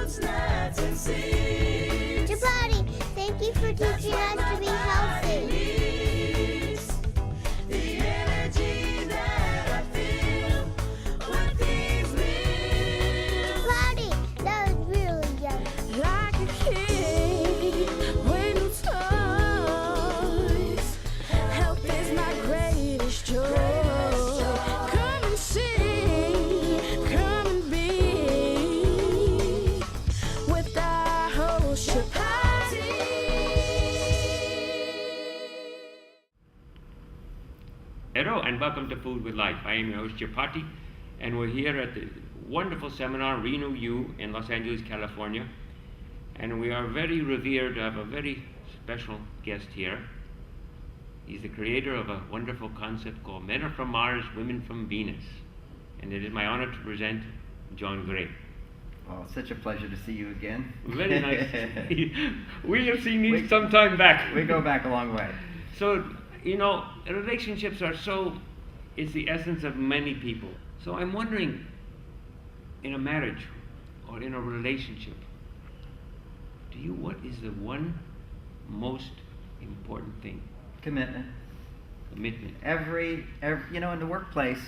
fruits, nuts, and seeds. Chapatti, thank you for teaching us to be healthy. The energy that I feel with these meals. Chapatti, that was really yummy. Like a kid with new toys. Health is my greatest joy. Come and see, come and be with our host Chapatti. Hello and welcome to Food with Life. I am your host Chapatti, and we're here at the wonderful seminar Renew You in Los Angeles, California. And we are very revered to have a very special guest here. He's the creator of a wonderful concept called Men Are From Mars, Women From Venus. And it is my honor to present John Gray. Oh, it's such a pleasure to see you again. Very nice. We have seen you some time back. We go back a long way. So, relationships are it's the essence of many people. So I'm wondering, in a marriage or in a relationship, what is the one most important thing? Commitment. Commitment. Every in the workplace,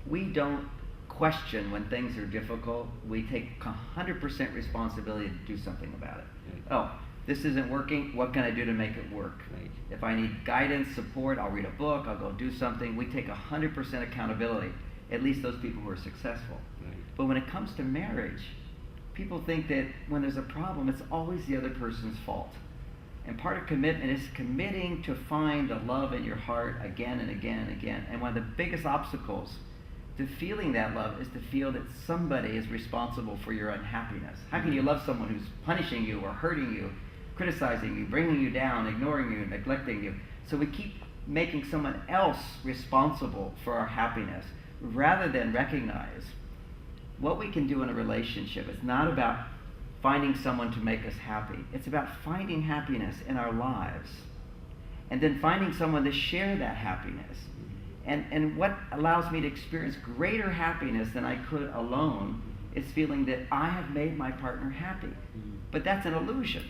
we don't question when things are difficult. We take 100% responsibility to do something about it. Right. Oh, this isn't working. What can I do to make it work? Right. If I need guidance, support, I'll read a book, I'll go do something. We take 100% accountability, at least those people who are successful. Right. But when it comes to marriage, people think that when there's a problem, it's always the other person's fault. And part of commitment is committing to find the love in your heart again and again and again. And one of the biggest obstacles to feeling that love is to feel that somebody is responsible for your unhappiness. How can you love someone who's punishing you or hurting you, criticizing you, bringing you down, ignoring you, neglecting you? So we keep making someone else responsible for our happiness rather than recognize what we can do in a relationship. It's not about finding someone to make us happy. It's about finding happiness in our lives and then finding someone to share that happiness. And what allows me to experience greater happiness than I could alone is feeling that I have made my partner happy. But that's an illusion,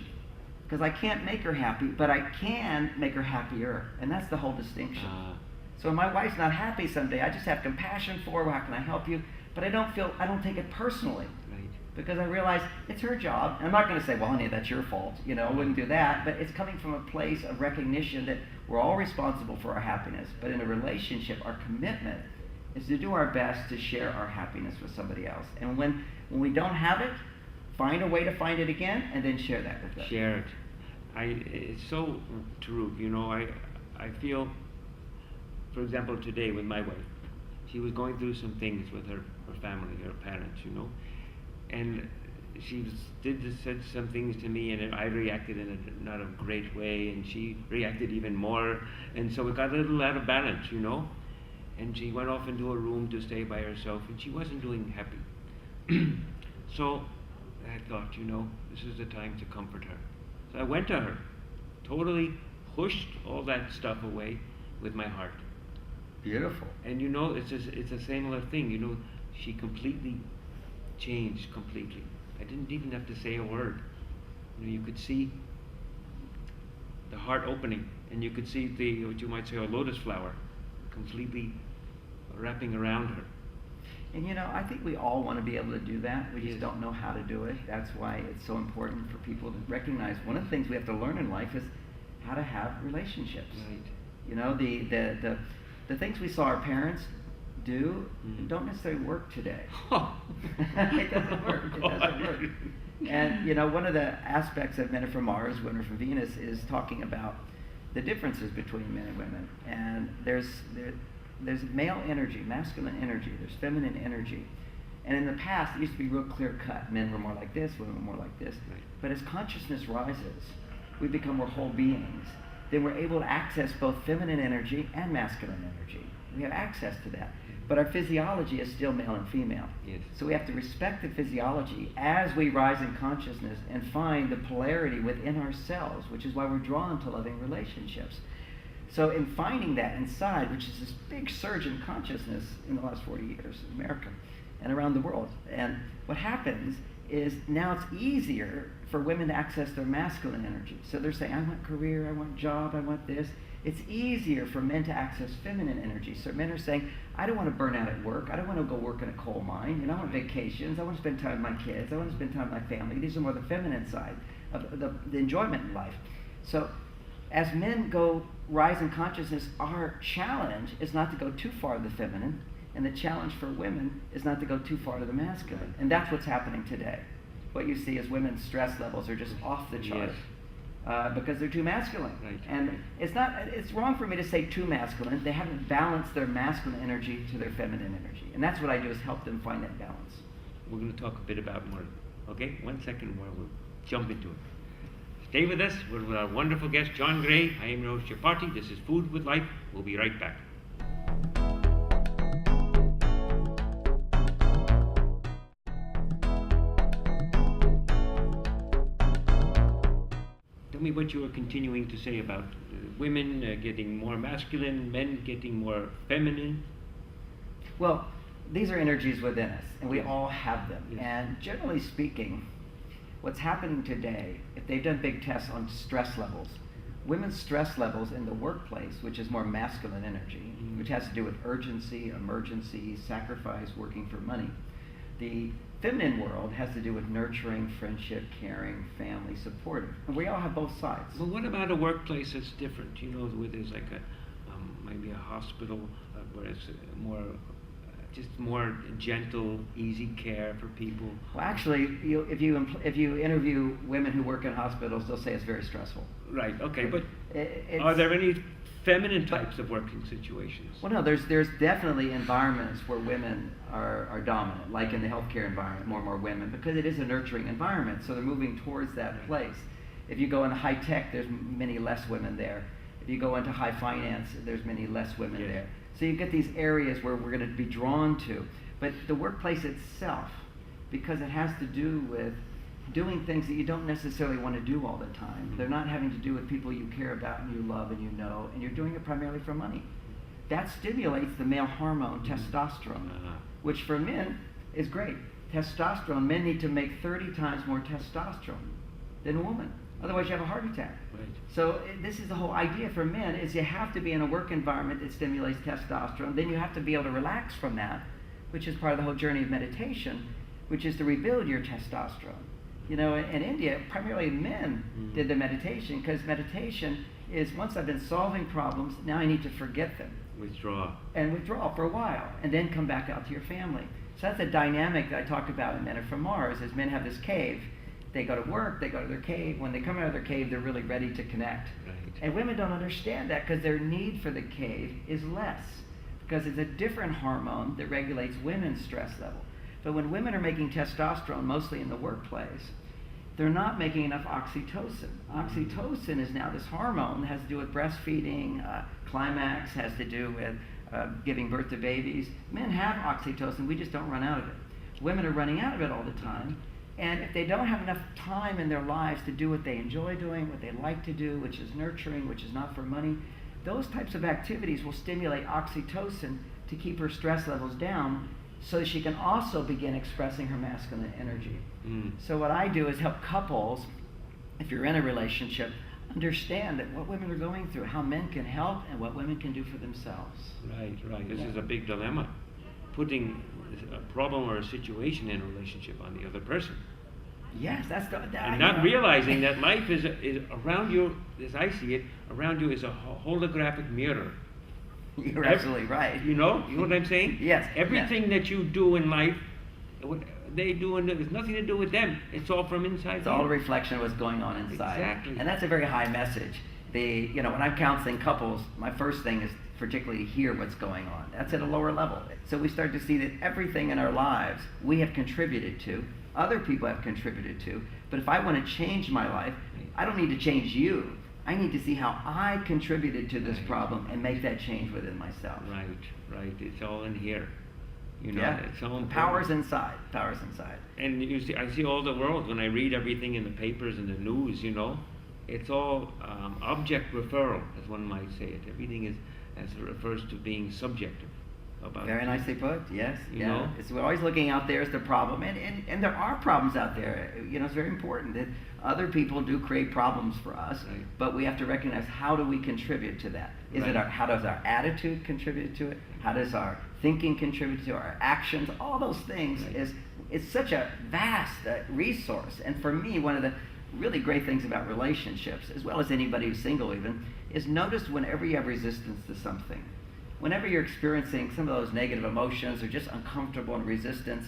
because I can't make her happy, but I can make her happier. And that's the whole distinction. So when my wife's not happy someday, I just have compassion for her. How can I help you? But I don't take it personally. Right. Because I realize it's her job. And I'm not going to say, well, honey, that's your fault. I wouldn't do that. But it's coming from a place of recognition that we're all responsible for our happiness. But in a relationship, our commitment is to do our best to share our happiness with somebody else. And when we don't have it, find a way to find it again, and then share that with them. Share it. It's so true. I feel, for example, today with my wife, she was going through some things with her family, her parents, and she said some things to me, and I reacted in not a great way, and she reacted even more, and so it got a little out of balance, and she went off into a room to stay by herself, and she wasn't doing happy. So I thought, this is the time to comfort her. So I went to her, totally pushed all that stuff away with my heart. Beautiful. And it's a similar thing, she completely changed completely. I didn't even have to say a word. You could see the heart opening, and you could see what you might say a lotus flower completely wrapping around her. And I think we all want to be able to do that. We just don't know how to do it. That's why it's so important for people to recognize one of the things we have to learn in life is how to have relationships. Right. The things we saw our parents do don't necessarily work today. It doesn't work. It doesn't work. And one of the aspects of Men Are From Mars, Women Are From Venus is talking about the differences between men and women. And there's male energy, masculine energy. There's feminine energy. And in the past, it used to be real clear cut. Men were more like this, women were more like this. Right. But as consciousness rises, we become more whole beings. Then we're able to access both feminine energy and masculine energy. We have access to that. But our physiology is still male and female. Yes. So we have to respect the physiology as we rise in consciousness and find the polarity within ourselves, which is why we're drawn to loving relationships. So in finding that inside, which is this big surge in consciousness in the last 40 years in America and around the world, and what happens is now it's easier for women to access their masculine energy. So they're saying, I want career, I want job, I want this. It's easier for men to access feminine energy. So men are saying, I don't want to burn out at work. I don't want to go work in a coal mine. You know, I want vacations. I want to spend time with my kids. I want to spend time with my family. These are more the feminine side of the enjoyment in life. So as men rise in consciousness, our challenge is not to go too far to the feminine, and the challenge for women is not to go too far to the masculine. And that's what's happening today. What you see is women's stress levels are just off the chart. Yes. Because they're too masculine. Right. And it's wrong for me to say too masculine. They haven't balanced their masculine energy to their feminine energy. And that's what I do, is help them find that balance. We're going to talk a bit about more. Okay, 1 second more, we'll jump into it. Stay with us. We're with our wonderful guest, John Gray. I am your host, Chapatti. This is Food with Life. We'll be right back. Tell me what you were continuing to say about women getting more masculine, men getting more feminine. Well, these are energies within us, and we Yes. all have them. Yes. And generally speaking, what's happening today, if they've done big tests on stress levels, women's stress levels in the workplace, which is more masculine energy, which has to do with urgency, emergency, sacrifice, working for money. The feminine world has to do with nurturing, friendship, caring, family, supportive. And we all have both sides. Well, what about a workplace that's different? You know, where there's like maybe a hospital where it's more, just more gentle, easy care for people. Well, actually, if you interview women who work in hospitals, they'll say it's very stressful. Right. Okay. But It's- are there any feminine types of working situations? Well, no, there's definitely environments where women are dominant, like in the healthcare environment, more and more women, because it is a nurturing environment, so they're moving towards that place. If you go into high tech, there's many less women there. If you go into high finance, there's many less women Yes. there. So you get these areas where we're going to be drawn to. But the workplace itself, because it has to do with doing things that you don't necessarily want to do all the time. Mhm. They're not having to do with people you care about and you love and you know, and you're doing it primarily for money. That stimulates the male hormone, testosterone, which for men is great. Testosterone, men need to make 30 times more testosterone than a woman. Otherwise you have a heart attack. Right. So this is the whole idea for men, is you have to be in a work environment that stimulates testosterone. Then you have to be able to relax from that, which is part of the whole journey of meditation, which is to rebuild your testosterone. You know, in India, primarily men did the meditation, because meditation is, once I've been solving problems, now I need to forget them Withdraw. and withdraw for a while, and then come back out to your family. So that's a dynamic that I talk about in Men Are From Mars, is men have this cave. They go to work, they go to their cave. When they come out of their cave, they're really ready to connect. Right. And women don't understand that, because their need for the cave is less, because it's a different hormone that regulates women's stress level. But when women are making testosterone, mostly in the workplace, they're not making enough oxytocin. Oxytocin is now this hormone that has to do with breastfeeding, climax, has to do with giving birth to babies. Men have oxytocin, we just don't run out of it. Women are running out of it all the time. And if they don't have enough time in their lives to do what they enjoy doing, what they like to do, which is nurturing, which is not for money, those types of activities will stimulate oxytocin to keep her stress levels down, so she can also begin expressing her masculine energy. So what I do is help couples, if you're in a relationship, understand that what women are going through, how men can help, and what women can do for themselves. Right. This is a big dilemma. Putting a problem or a situation in a relationship on the other person. Yes, that's the... And not realizing that life is around you, as I see it, around you is a holographic mirror. You're absolutely right. You know what I'm saying? Yes. Everything that you do in life, what they do, and there's nothing to do with them. It's all from inside. It's all a reflection of what's going on inside. Exactly. And that's a very high message. When I'm counseling couples, my first thing is particularly to hear what's going on. That's at a lower level. So we start to see that everything in our lives we have contributed to, other people have contributed to, but if I want to change my life, I don't need to change you. I need to see how I contributed to this problem and make that change within myself. Right. It's all in here. You know, Yeah. it's all important. Power's inside. Power's inside. And you see, I see all the world when I read everything in the papers and the news. You know, it's all object referral, as one might say it. Everything is, as it refers to being subjective. about Very people. nicely put. Yes. You Yeah. know? We're always looking out there as the problem, and there are problems out there. It's very important that other people do create problems for us, Right. but we have to recognize, how do we contribute to that? Right. How does our attitude contribute to it? How does our thinking contribute to it? Our actions? All those things Right. it's such a vast resource. And for me, one of the really great things about relationships, as well as anybody who's single even, is notice whenever you have resistance to something. Whenever you're experiencing some of those negative emotions or just uncomfortable and resistance,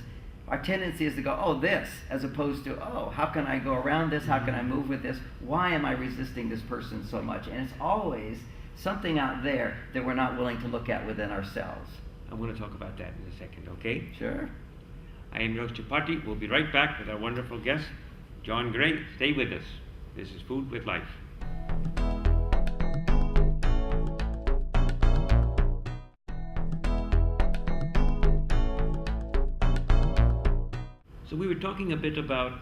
our tendency is to go, oh, this, as opposed to, oh, how can I go around this? How can I move with this? Why am I resisting this person so much? And it's always something out there that we're not willing to look at within ourselves. I'm going to talk about that in a second, okay? Sure. I am your Chapatti. We'll be right back with our wonderful guest, John Gray. Stay with us. This is Food with Life. So we were talking a bit about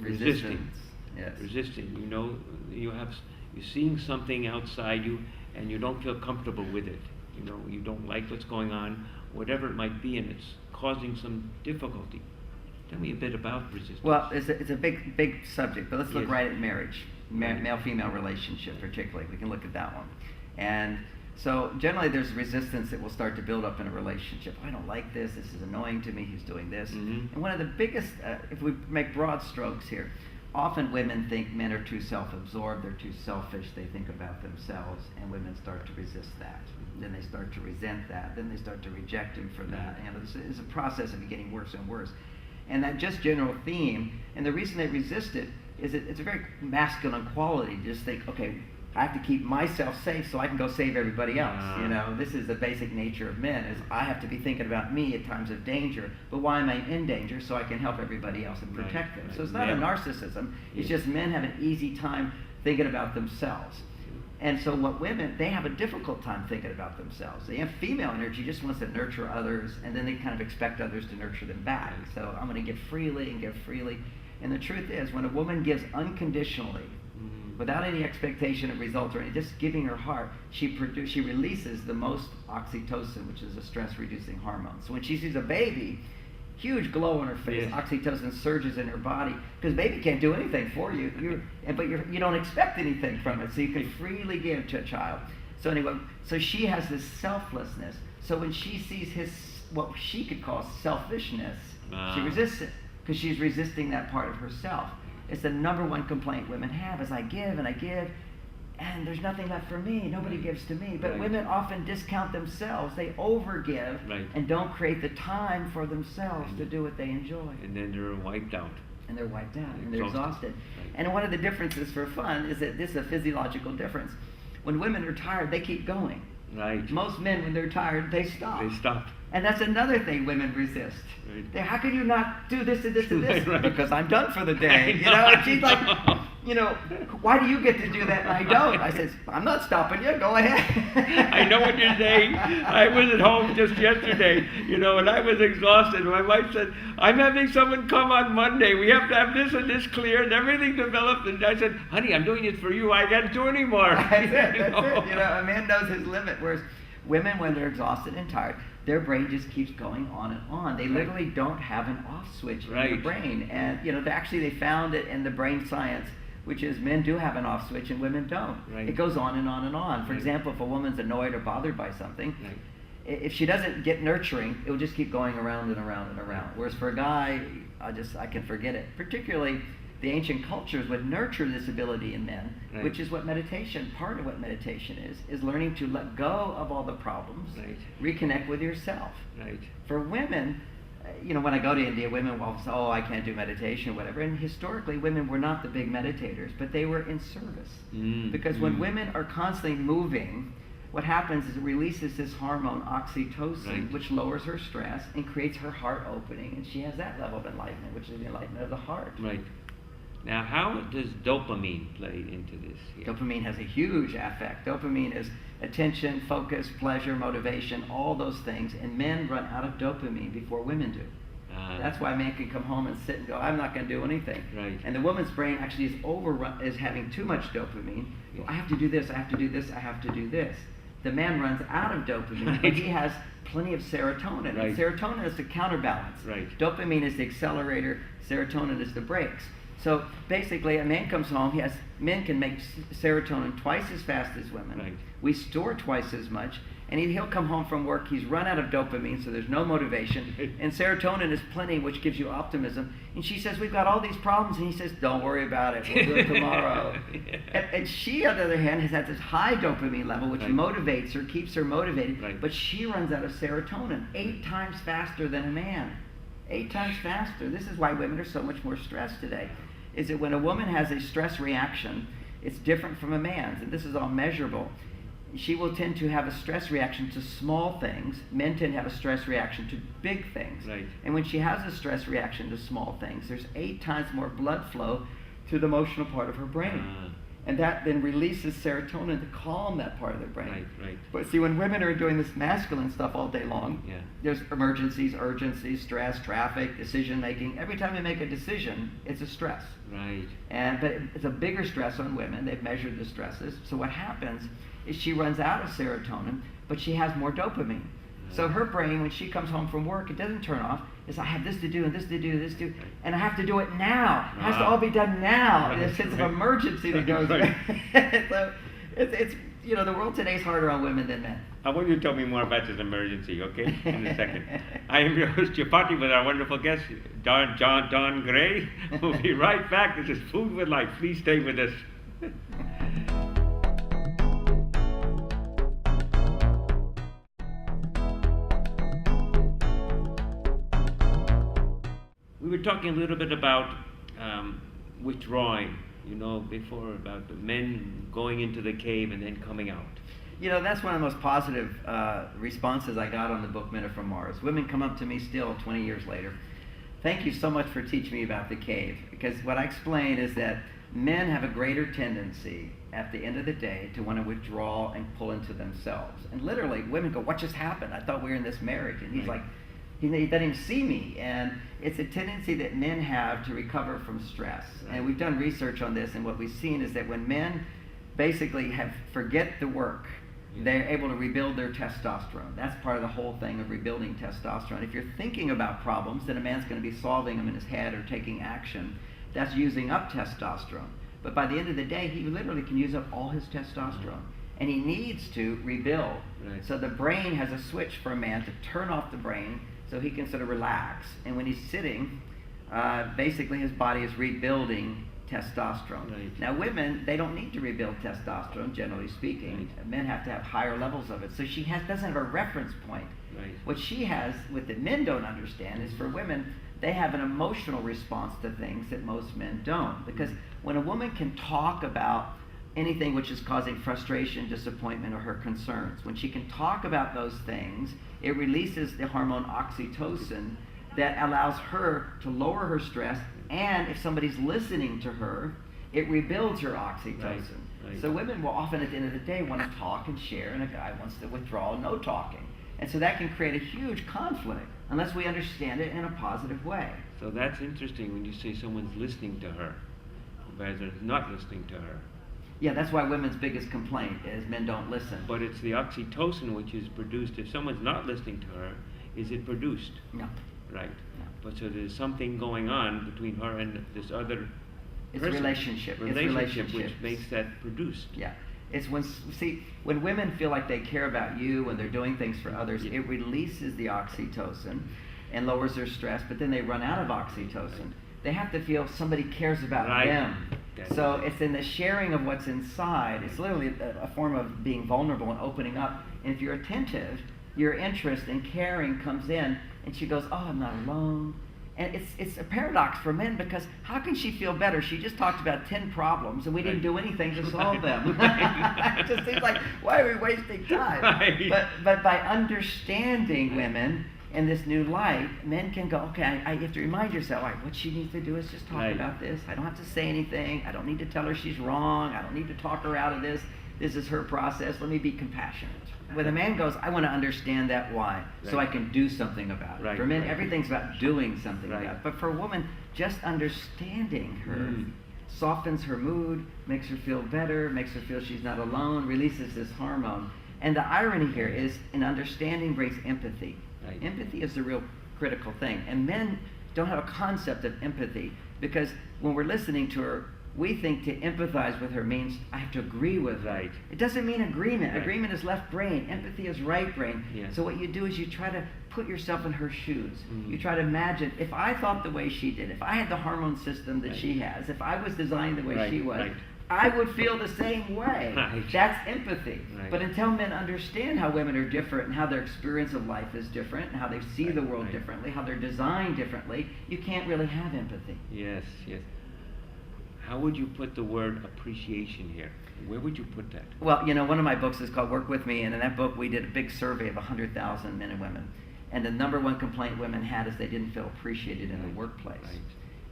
resisting. Yes. Resisting. You're seeing something outside you, and you don't feel comfortable with it. You don't like what's going on, whatever it might be, and it's causing some difficulty. Tell me a bit about resistance. Well, it's a big subject, but let's look Yes. right at marriage, Right. male-female relationship particularly. We can look at that one. And so generally there's resistance that will start to build up in a relationship. I don't like this. This is annoying to me. He's doing this. Mhm. And one of the biggest, if we make broad strokes here, often women think men are too self-absorbed, they're too selfish, they think about themselves, and women start to resist that. Then they start to resent that. Then they start to reject him for that. And it's a process of getting worse and worse. And that just general theme, and the reason they resist it is it's a very masculine quality. Just think, okay, I have to keep myself safe so I can go save everybody else. This is the basic nature of men, is I have to be thinking about me at times of danger, but why am I in danger? So I can help everybody else and protect them. Right. So it's not a narcissism, it's just men have an easy time thinking about themselves. And so what women, they have a difficult time thinking about themselves. They have female energy, just wants to nurture others, and then they kind of expect others to nurture them back. So I'm going to give freely and give freely. And the truth is, when a woman gives unconditionally, without any expectation of results or any, just giving her heart, she releases the most oxytocin, which is a stress-reducing hormone. So when she sees a baby, huge glow on her face, Yes. oxytocin surges in her body, because baby can't do anything for you, but you don't expect anything from it, so you can freely give to a child. So anyway, so she has this selflessness. So when she sees what she could call selfishness, she resists it, because she's resisting that part of herself. It's the number one complaint women have, is I give, and there's nothing left for me. Nobody gives to me. But Right. women often discount themselves. They overgive and don't create the time for themselves to do what they enjoy. And then they're wiped out. And they're wiped out, and they're Exhausted. exhausted. Right. And one of the differences for fun is that this is a physiological difference. When women are tired, they keep going. Right. Most men, when they're tired, they stop. They stop. And that's another thing women resist. Right. How can you not do this and this and this? Right. Because I'm done for the day. And she's like, why do you get to do that and I don't? I said, I'm not stopping you. Go ahead. I know what you're saying. I was at home just yesterday, and I was exhausted. My wife said, I'm having someone come on Monday. We have to have this and this cleared, everything developed. And I said, honey, I'm doing it for you. I can't do anymore. That's it. A man knows his limit. Whereas women, when they're exhausted and tired, their brain just keeps going on and on. They literally don't have an off switch in their brain. And, they found it in the brain science, which is men do have an off switch and women don't. Right. It goes on and on and on. For example, if a woman's annoyed or bothered by something, if she doesn't get nurturing, it will just keep going around and around and around. Whereas for a guy, I can forget it. Particularly, the ancient cultures would nurture this ability in men, which is what part of what meditation is learning to let go of all the problems, reconnect with yourself. Right. For women, when I go to India, women will say, oh, I can't do meditation or whatever. And historically, women were not the big meditators, but they were in service. Because when women are constantly moving, what happens is it releases this hormone, oxytocin, which lowers her stress and creates her heart opening. And she has that level of enlightenment, which is the enlightenment of the heart. Right. Now, how does dopamine play into this here? Dopamine has a huge effect. Dopamine is attention, focus, pleasure, motivation, all those things. And men run out of dopamine before women do. That's why a man can come home and sit and go, I'm not going to do anything. Right. And the woman's brain actually is having too much dopamine. I have to do this, I have to do this, I have to do this. the man runs out of dopamine, but he has plenty of serotonin. Right. And serotonin is the counterbalance. Right. Dopamine is the accelerator, serotonin is the brakes. So basically, a man comes home, men can make serotonin twice as fast as women. Right. We store twice as much, and he'll come home from work, he's run out of dopamine, so there's no motivation, and serotonin is plenty, which gives you optimism. And she says, we've got all these problems, and he says, don't worry about it, we'll do it tomorrow. And she, on the other hand, has had this high dopamine level, which Right. motivates her, keeps her motivated, Right. but she runs out of serotonin 8 times faster than a man. 8 times faster. This is why women are so much more stressed today, is that when a woman has a stress reaction, it's different from a man's, and this is all measurable. She will tend to have a stress reaction to small things. Men tend to have a stress reaction to big things. Right. And when she has a stress reaction to small things, there's 8 times more blood flow to the emotional part of her brain. And that then releases serotonin to calm that part of the brain. Right, right. But see, when women are doing this masculine stuff all day long, Yeah. there's emergencies, urgencies, stress, traffic, decision making. Every time we make a decision, it's a stress. Right. But it's a bigger stress on women. They've measured the stresses. So what happens is she runs out of serotonin, but she has more dopamine. So her brain, when she comes home from work, it doesn't turn off. It's, I have this to do and this to do, this to do, and I have to do it now. It has to all be done now. There's a sense of emergency that goes with it. So it's the world today is harder on women than men. I want you to tell me more about this emergency, okay? In a second. I am your host, Chapatti, with our wonderful guest, Don Gray. We'll be right back. This is Food with Life. Please stay with us. We were talking a little bit about withdrawing, before, about the men going into the cave and then coming out. That's one of the most positive responses I got on the book Men Are From Mars. Women come up to me still 20 years later. Thank you so much for teaching me about the cave. Because what I explain is that men have a greater tendency at the end of the day to want to withdraw and pull into themselves. And literally, women go, what just happened? I thought we were in this marriage. And he's like, he doesn't even see me. And it's a tendency that men have to recover from stress. And we've done research on this, and what we've seen is that when men basically forget the work, they're able to rebuild their testosterone. That's part of the whole thing of rebuilding testosterone. If you're thinking about problems, then a man's going to be solving them in his head or taking action. That's using up testosterone. But by the end of the day, he literally can use up all his testosterone. And he needs to rebuild. Right. So the brain has a switch for a man to turn off the brain so he can sort of relax. And when he's sitting, basically his body is rebuilding testosterone. Right. Now women, they don't need to rebuild testosterone, generally speaking. Right. Men have to have higher levels of it. So she doesn't have a reference point. Right. What she has, what the men don't understand, is for women, they have an emotional response to things that most men don't. Because when a woman can talk about anything which is causing frustration, disappointment, or her concerns, when she can talk about those things, it releases the hormone oxytocin that allows her to lower her stress, and if somebody's listening to her, it rebuilds her oxytocin. Right, right. So women will often at the end of the day want to talk and share, and a guy wants to withdraw, no talking. And so that can create a huge conflict unless we understand it in a positive way. So that's interesting when you say someone's listening to her, rather than not listening to her. Yeah, that's why women's biggest complaint is men don't listen. But it's the oxytocin which is produced. If someone's not listening to her, is it produced? No. Right. No. But so there's something going on between her and this other It's person. relationship. It's Relationship which relationships. makes that produced. Yeah. It's when women feel like they care about you, when they're doing things for others, Yeah. it releases the oxytocin and lowers their stress, but then they run out of oxytocin. They have to feel somebody cares about Right. them. That's So it. it's in the sharing of what's inside. It's literally a form of being vulnerable and opening up. And if you're attentive, your interest and caring comes in, and she goes, oh, I'm not alone. And it's a paradox for men, because how can she feel better? She just talked about 10 problems, and we didn't do anything to solve them. It just seems like, why are we wasting time? Right. But by understanding women in this new light, men can go, okay, I have to remind yourself, all right, what she needs to do is just talk Right. about this. I don't have to say anything. I don't need to tell her she's wrong. I don't need to talk her out of this. This is her process. Let me be compassionate. When a man goes, I want to understand that why, so I Right. can do something about it. Right, For men, right. everything's about doing something Right. about it. But for a woman, just understanding her softens her mood, makes her feel better, makes her feel she's not alone, releases this hormone. And the irony here is, in understanding brings empathy. Right. Empathy is the real critical thing. And men don't have a concept of empathy, because when we're listening to her, we think to empathize with her means I have to agree with her. Right. It doesn't mean agreement. Right. Agreement is left brain. Empathy is right brain. Yes. So what you do is you try to put yourself in her shoes. Mhm. You try to imagine, if I thought the way she did, if I had the hormone system that Right. she has, if I was designed the way Right, she was, right. I would feel the same way. Right. That's empathy. Right. But until men understand how women are different and how their experience of life is different and how they see Right, the world right. differently, how they're designed differently, you can't really have empathy. Yes, yes. How would you put the word appreciation here? Where would you put that? Well, you know, one of my books is called Work With Me, and in that book we did a big survey of 100,000 men and women. And the number one complaint women had is they didn't feel appreciated in the Right, workplace. right.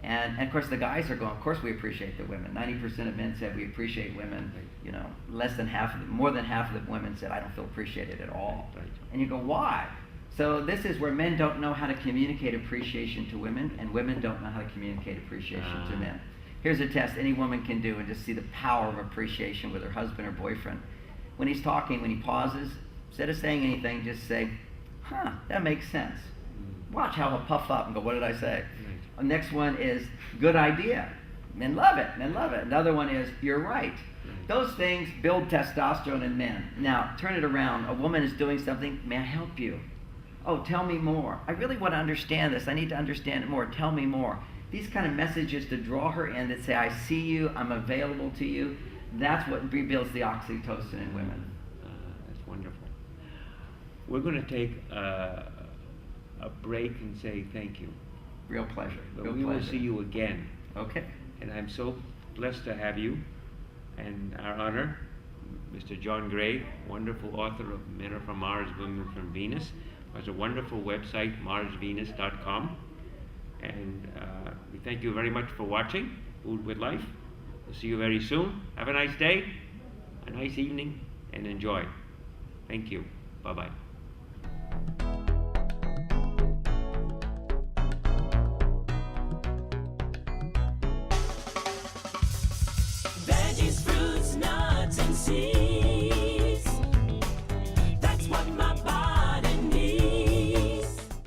And of course the guys are going, of course we appreciate the women. 90% of men said we appreciate women. Right. You know, more than half of the women said I don't feel appreciated at all. Right, right. And you go, why? So this is where men don't know how to communicate appreciation to women, and women don't know how to communicate appreciation to men. Here's a test any woman can do and just see the power of appreciation with her husband or boyfriend. When he's talking, when he pauses, instead of saying anything, just say, huh, that makes sense. Watch how he'll puff up and go, what did I say? Right. The next one is, good idea. Men love it, men love it. Another one is, you're right. Those things build testosterone in men. Now, turn it around. A woman is doing something, may I help you? Oh, tell me more. I really want to understand this. I need to understand it more. Tell me more. These kind of messages to draw her in that say, I see you, I'm available to you, that's what rebuilds the oxytocin in women. That's wonderful. We're going to take a break and say thank you. Real pleasure. But Real we will pleasure. see you again. Okay. And I'm so blessed to have you, and our honor, Mr. John Gray, wonderful author of Men Are From Mars, Women From Venus, has a wonderful website, marsvenus.com. And we thank you very much for watching Food with Life. We'll see you very soon. Have a nice day, a nice evening, and enjoy. Thank you. Bye-bye.